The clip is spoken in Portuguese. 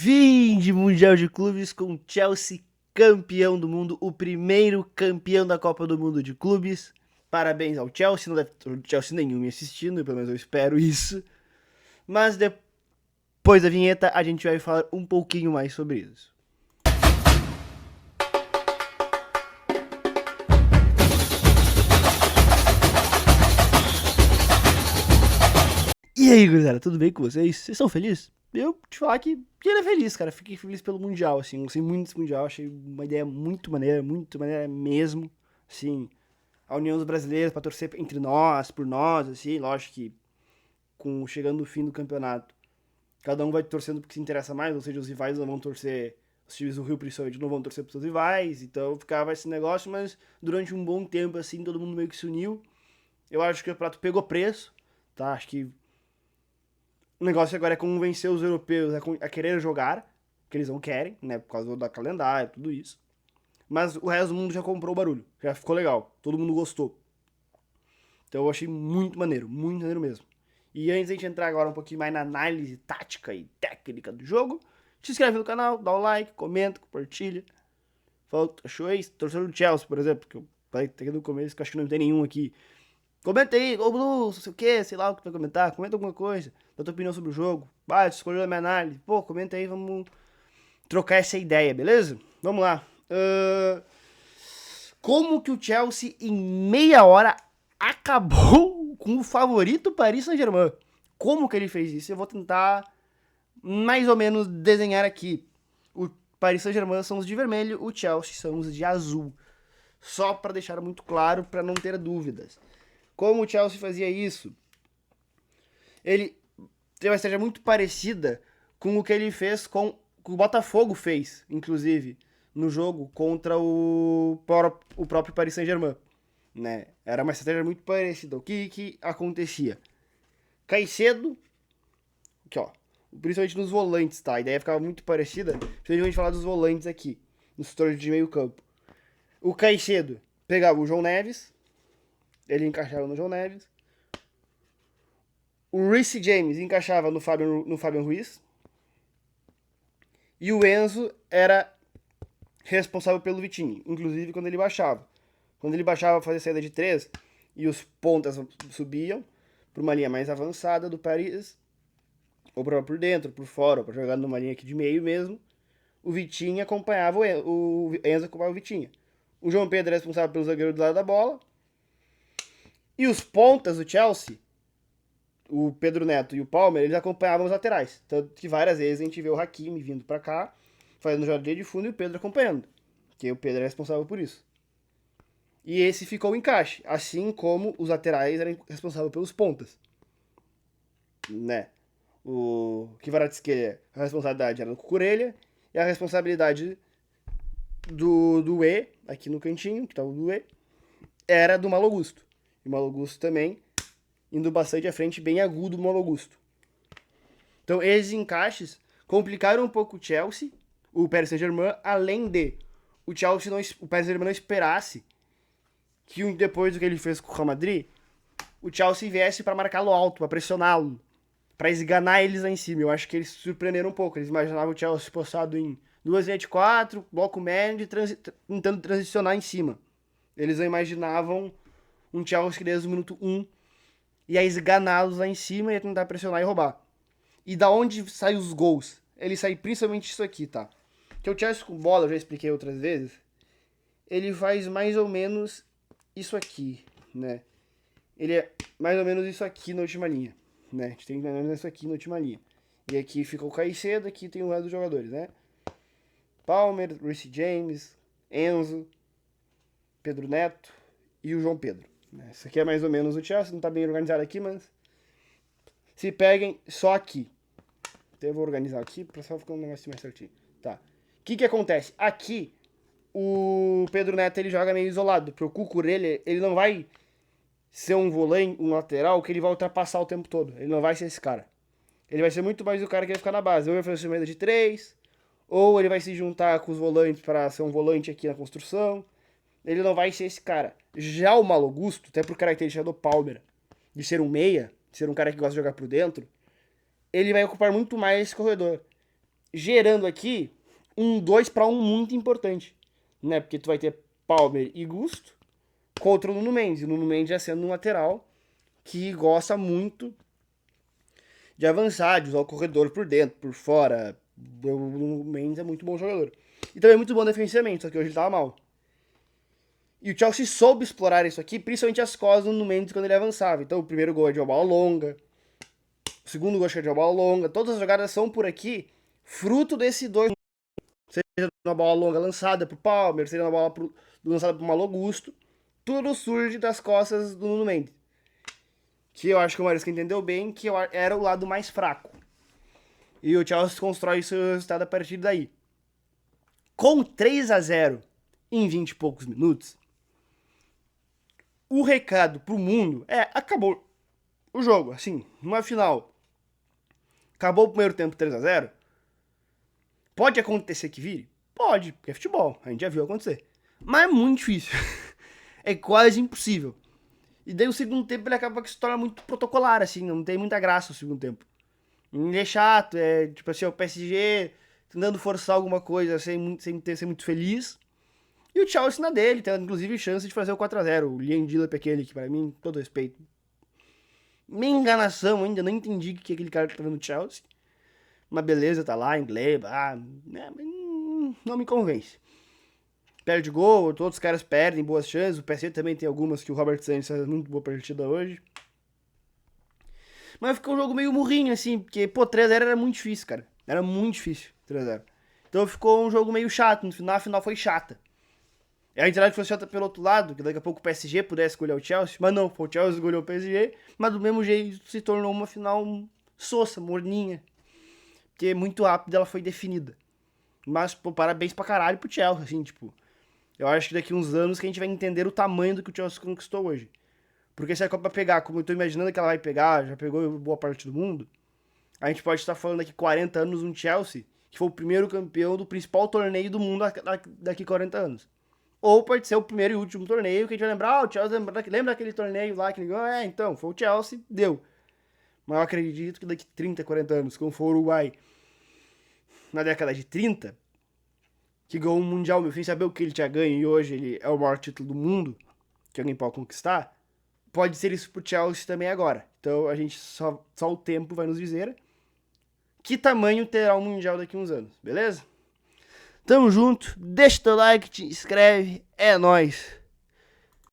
Fim de Mundial de Clubes com Chelsea campeão do mundo, o primeiro campeão da Copa do Mundo de clubes. Parabéns ao Chelsea, não deve ter Chelsea nenhum me assistindo, pelo menos eu espero isso. Mas depois da vinheta a gente vai falar um pouquinho mais sobre isso. E aí, galera, tudo bem com vocês? Vocês estão felizes? Eu te falar que ele é feliz, cara. Fiquei feliz pelo Mundial, assim. Gostei muito desse Mundial. Achei uma ideia muito maneira mesmo. Assim, a união dos brasileiros pra torcer entre nós, por nós, assim. Lógico que chegando no fim do campeonato, cada um vai torcendo porque se interessa mais. Ou seja, os rivais não vão torcer. Os times do Rio, principalmente, não vão torcer pros seus rivais. Então ficava esse negócio, mas durante um bom tempo, assim, todo mundo meio que se uniu. Eu acho que o campeonato pegou preço, tá? Acho que o negócio agora é convencer os europeus a querer jogar, que eles não querem, né? Por causa da calendário, tudo isso. Mas o resto do mundo já comprou o barulho. Já ficou legal. Todo mundo gostou. Então eu achei muito maneiro mesmo. E antes de a gente entrar agora um pouquinho mais na análise tática e técnica do jogo, se inscreve no canal, dá o like, comenta, compartilha. Fala, achou isso? Torcedor do Chelsea, por exemplo, que eu falei aqui no começo, que eu acho que não tem nenhum aqui. Comenta aí, Go Blues, não sei o que, sei lá o que tu vai comentar, comenta alguma coisa, dá tua opinião sobre o jogo, escolheu a minha análise, pô, comenta aí, vamos trocar essa ideia, beleza? Vamos lá. Como que o Chelsea em meia hora acabou com o favorito Paris Saint-Germain? Como que ele fez isso? Eu vou tentar mais ou menos desenhar aqui. O Paris Saint-Germain são os de vermelho, o Chelsea são os de azul. Só para deixar muito claro, para não ter dúvidas. Como o Chelsea fazia isso? Ele tem uma estratégia muito parecida com o que ele fez com o Botafogo fez, inclusive, no jogo contra o próprio Paris Saint-Germain. Né? Era uma estratégia muito parecida. O que acontecia? Caicedo, aqui ó, principalmente nos volantes, tá? A ideia ficava muito parecida, principalmente a gente falar dos volantes aqui, nos setores de meio campo. O Caicedo pegava o João Neves, ele encaixava no João Neves. O Reece James encaixava no Fabian Ruiz. E o Enzo era responsável pelo Vitinho, inclusive quando ele baixava. Quando ele baixava, fazia saída de 3 e os pontas subiam para uma linha mais avançada do Paris, ou por dentro, por fora, para jogar numa linha aqui de meio mesmo. O Vitinho acompanhava o Enzo acompanhava o Vitinho. O João Pedro era responsável pelo zagueiro do lado da bola. E os pontas do Chelsea, o Pedro Neto e o Palmer, eles acompanhavam os laterais. Tanto que várias vezes a gente vê o Hakimi vindo para cá, fazendo jogadinha de fundo e o Pedro acompanhando. Porque o Pedro é responsável por isso. E esse ficou o encaixe, assim como os laterais eram responsáveis pelos pontas. Né? O Kvaratskhelia, a responsabilidade era do Cucurella, e a responsabilidade do E, aqui no cantinho, que tá o do E, era do Malo Gusto. E o Malo Gusto também indo bastante à frente, bem agudo o Malo Augusto. Então, esses encaixes complicaram um pouco o Chelsea, o Paris Saint-Germain, além de o Paris Saint-Germain não esperasse que depois do que ele fez com o Real Madrid, o Chelsea viesse para marcá-lo alto, para pressioná-lo, para esganar eles lá em cima. Eu acho que eles se surpreenderam um pouco. Eles imaginavam o Chelsea postado em 2 linhas de 4, bloco médio, tentando transicionar em cima. Eles não imaginavam um Chelsea desde o minuto 1 ia esganá-los lá em cima, ia tentar pressionar e roubar. E da onde saem os gols? Ele sai principalmente isso aqui, tá? Que o Chelsea com bola, eu já expliquei outras vezes, ele faz mais ou menos isso aqui, né? Ele é mais ou menos isso aqui na última linha, né? A gente tem mais ou menos isso aqui na última linha. E aqui fica o Caicedo, aqui tem o resto dos jogadores, né? Palmer, Reece James, Enzo, Pedro Neto e o João Pedro. Isso aqui é mais ou menos o Chelsea, não tá bem organizado aqui, mas se peguem só aqui. Então eu vou organizar aqui pra só ficar um negócio mais certinho. Tá. O que acontece? Aqui, o Pedro Neto ele joga meio isolado. Pro Cucurella, ele não vai ser um volante, um lateral, que ele vai ultrapassar o tempo todo. Ele não vai ser esse cara. Ele vai ser muito mais o cara que vai ficar na base. Ou ele vai fazer uma saída de 3, ou ele vai se juntar com os volantes para ser um volante aqui na construção. Ele não vai ser esse cara. Já o Malo Gusto, até por característica do Palmer, de ser um meia, de ser um cara que gosta de jogar por dentro, ele vai ocupar muito mais esse corredor. gerando aqui um 2-1 muito importante, né? Porque tu vai ter Palmer e Gusto contra o Nuno Mendes. E o Nuno Mendes já sendo um lateral que gosta muito de avançar, de usar o corredor por dentro, por fora. O Nuno Mendes é muito bom jogador. E também é muito bom defensivamente, só que hoje ele tava mal. E o Chelsea soube explorar isso aqui, principalmente as costas do Nuno Mendes quando ele avançava. Então o primeiro gol é de uma bola longa, o segundo gol é de uma bola longa. Todas as jogadas são por aqui, fruto desse dois. Seja uma bola longa lançada pro Palmer, seja uma bola lançada pro Malo Gusto. Tudo surge das costas do Nuno Mendes. Que eu acho que o Maresca entendeu bem, que era o lado mais fraco. E o Chelsea constrói seu resultado a partir daí. Com 3-0 em 20 e poucos minutos, o recado pro mundo acabou o jogo, assim, numa final. Acabou o primeiro tempo 3-0. Pode acontecer que vire? Pode, porque é futebol, a gente já viu acontecer. Mas é muito difícil. É quase impossível. E daí o segundo tempo ele acaba que se torna muito protocolar, assim, não tem muita graça o segundo tempo. Ele é chato, é tipo assim, o PSG tentando forçar alguma coisa sem ser muito feliz. E o Chelsea na dele, tendo inclusive chance de fazer o 4-0. O Liam Dilip aquele que, pra mim, todo respeito, minha enganação ainda, não entendi o que aquele cara tá fazendo no Chelsea. Mas beleza, tá lá, inglês, não me convence. Perde gol, todos os caras perdem boas chances. O PSG também tem algumas que o Robert Sainz faz muito boa partida hoje. Mas ficou um jogo meio murrinho, assim, porque, pô, 3-0 era muito difícil, cara. Era muito difícil, 3-0. Então ficou um jogo meio chato. No final, a final foi chata. A entidade foi chata pelo outro lado, que daqui a pouco o PSG pudesse escolher o Chelsea. Mas não, foi o Chelsea que escolheu o PSG. Mas do mesmo jeito se tornou uma final sossa, morninha. Porque muito rápido ela foi definida. Mas, pô, parabéns pra caralho pro Chelsea, assim, tipo. Eu acho que daqui uns anos que a gente vai entender o tamanho do que o Chelsea conquistou hoje. Porque se a Copa pegar, como eu tô imaginando que ela vai pegar, já pegou boa parte do mundo, a gente pode estar falando daqui 40 anos um Chelsea que foi o primeiro campeão do principal torneio do mundo daqui 40 anos. Ou pode ser o primeiro e último torneio que a gente vai lembrar, o Chelsea lembra aquele torneio lá que ninguém ganhou? Então, foi o Chelsea, deu. Mas eu acredito que daqui 30, 40 anos, como for o Uruguai na década de 30, que ganhou um Mundial, meu filho, saber o que ele tinha ganho e hoje ele é o maior título do mundo que alguém pode conquistar, pode ser isso pro Chelsea também agora. Então a gente só o tempo vai nos dizer que tamanho terá o Mundial daqui a uns anos, beleza? Tamo junto, deixa teu like, te inscreve, é nóis!